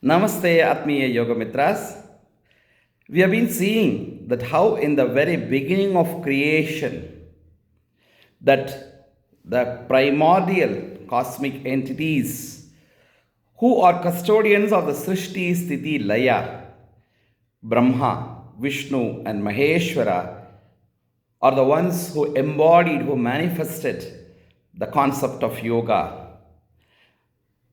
Namaste, Atmiya Yogamitras. We have been seeing that how in the very beginning of creation, that the primordial cosmic entities who are custodians of the Srishti, Sthiti, Laya, Brahma, Vishnu, and Maheshwara are the ones who embodied, who manifested the concept of yoga.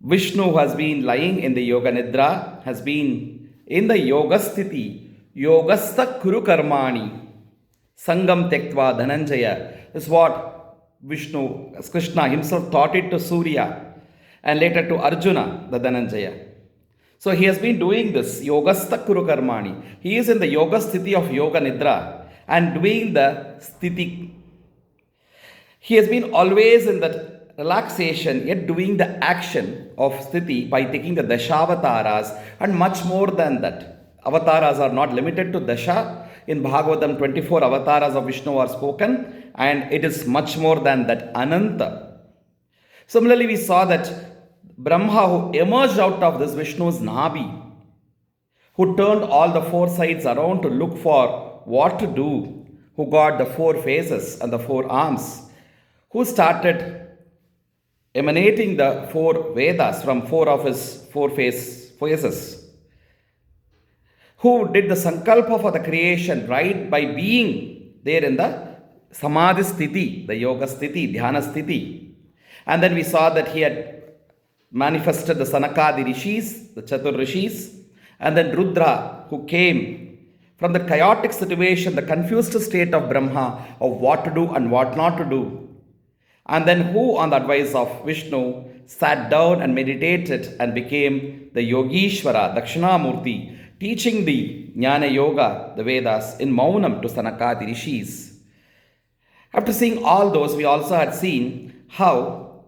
Vishnu, who has been lying in the Yoga Nidra, has been in the Yoga Sthiti, Yogastha Kuru Karmani, Sangam Tektva Dhananjaya, is what Vishnu, as Krishna himself taught it to Surya and later to Arjuna, the Dhananjaya. So he has been doing this, Yogastha Kuru Karmani. He is in the Yoga Sthiti of Yoga Nidra and doing the Sthiti. He has been always in that relaxation, yet doing the action of sthiti by taking the dashavataras, and much more than that. Avataras are not limited to dasha. In Bhagavatam, 24 avataras of Vishnu are spoken, and it is much more than that, ananta. Similarly, we saw that Brahma, who emerged out of this Vishnu's Nabhi, who turned all the four sides around to look for what to do, who got the four faces and the four arms, who started emanating the four Vedas from four of his four faces, who did the sankalpa for the creation right by being there in the Samadhi Sthiti, the Yoga Sthiti, Dhyana Sthiti. And then we saw that he had manifested the Sanakadi Rishis, the Chatur Rishis, and then Rudra, who came from the chaotic situation, the confused state of Brahma, of what to do and what not to do. And then who, on the advice of Vishnu, sat down and meditated and became the Yogishvara, Dakshinamurti, teaching the Jnana Yoga, the Vedas, in Maunam to Sanakadi Rishis. After seeing all those, we also had seen how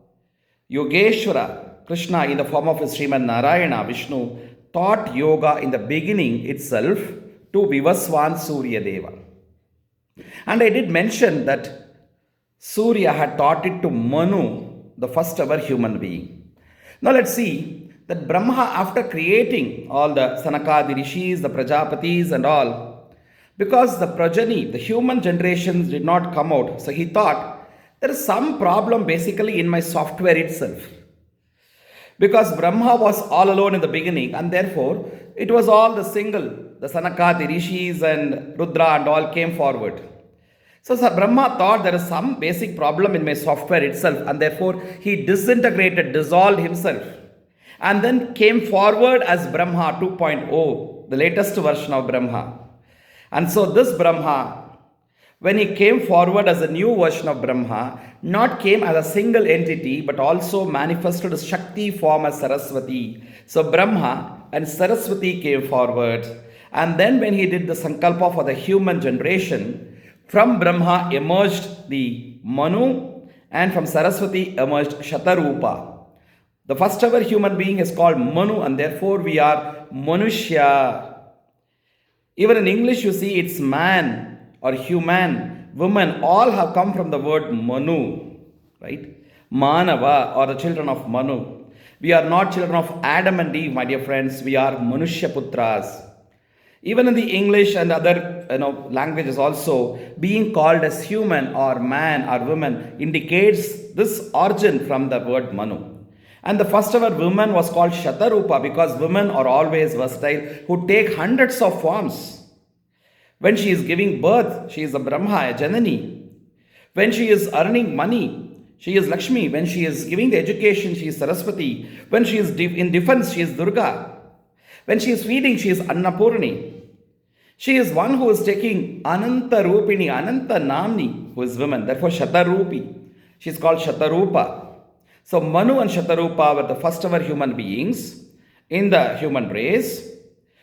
Yogeshwara, Krishna in the form of his Srimad Narayana, Vishnu, taught yoga in the beginning itself to Vivaswan Surya Deva. And I did mention that Surya had taught it to Manu, the first ever human being. Now let's see that Brahma, after creating all the Sanakadi Rishis, the Prajapatis and all, because the progeny, the human generations did not come out, so he thought there is some problem basically in my software itself. Because Brahma was all alone in the beginning, and therefore it was all the Sanakadi Rishis and Rudra and all came forward. So Brahma thought there is some basic problem in my software itself, and therefore he disintegrated, dissolved himself, and then came forward as Brahma 2.0, the latest version of Brahma. And so this Brahma, when he came forward as a new version of Brahma, not came as a single entity, but also manifested as Shakti form as Saraswati. So Brahma and Saraswati came forward, and then when he did the Sankalpa for the human generation, from Brahma emerged the Manu, and from Saraswati emerged Shatarupa. The first ever human being is called Manu, and therefore we are Manushya. Even in English, you see it's man or human, woman, all have come from the word Manu, right? Manava, or the children of Manu. We are not children of Adam and Eve, my dear friends. We are Manushya Putras. Even in the English and other languages also, being called as human or man or woman indicates this origin from the word Manu. And the first ever woman was called Shatarupa because women are always versatile, who take hundreds of forms. When she is giving birth, she is a Brahma, a Janani. When she is earning money, she is Lakshmi. When she is giving the education, she is Saraswati. When she is in defense, she is Durga. When she is feeding, she is Annapurni. She is one who is taking Ananta Rupini, Ananta Namni, who is woman. Therefore, Shatarupi. She is called Shatarupa. So, Manu and Shatarupa were the first ever human beings in the human race,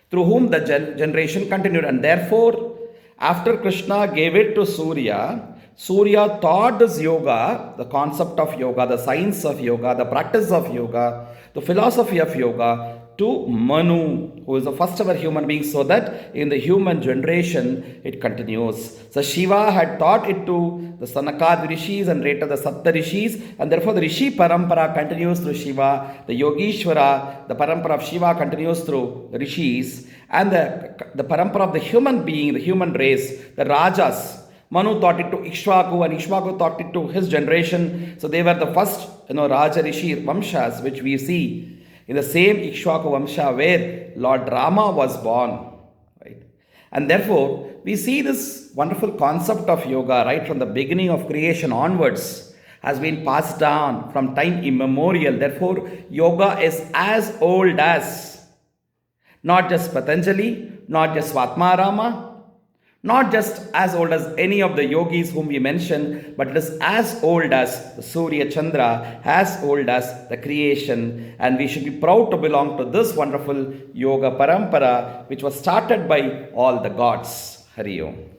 through whom the generation continued. And therefore, after Krishna gave it to Surya, Surya taught this yoga, the concept of yoga, the science of yoga, the practice of yoga, the philosophy of yoga to Manu, who is the first ever human being, so that in the human generation it continues. So Shiva had taught it to the Sanakad Rishis and later the Sapta Rishis, and therefore the Rishi Parampara continues through Shiva, the Yogishwara, the Parampara of Shiva continues through the Rishis, and the Parampara of the human being, the human race, the Rajas. Manu taught it to Ikshvaku, and Ikshvaku taught it to his generation. So they were the first, Raja Rishi Vamshas, which we see in the same Ikshvaku Vamsha where Lord Rama was born. Right? And therefore, we see this wonderful concept of yoga right from the beginning of creation onwards has been passed down from time immemorial. Therefore, yoga is as old as not just Patanjali, not just Svatmarama, not just as old as any of the yogis whom we mentioned, but it is as old as the Surya Chandra, as old as the creation. And we should be proud to belong to this wonderful yoga parampara, which was started by all the gods. Hari Om.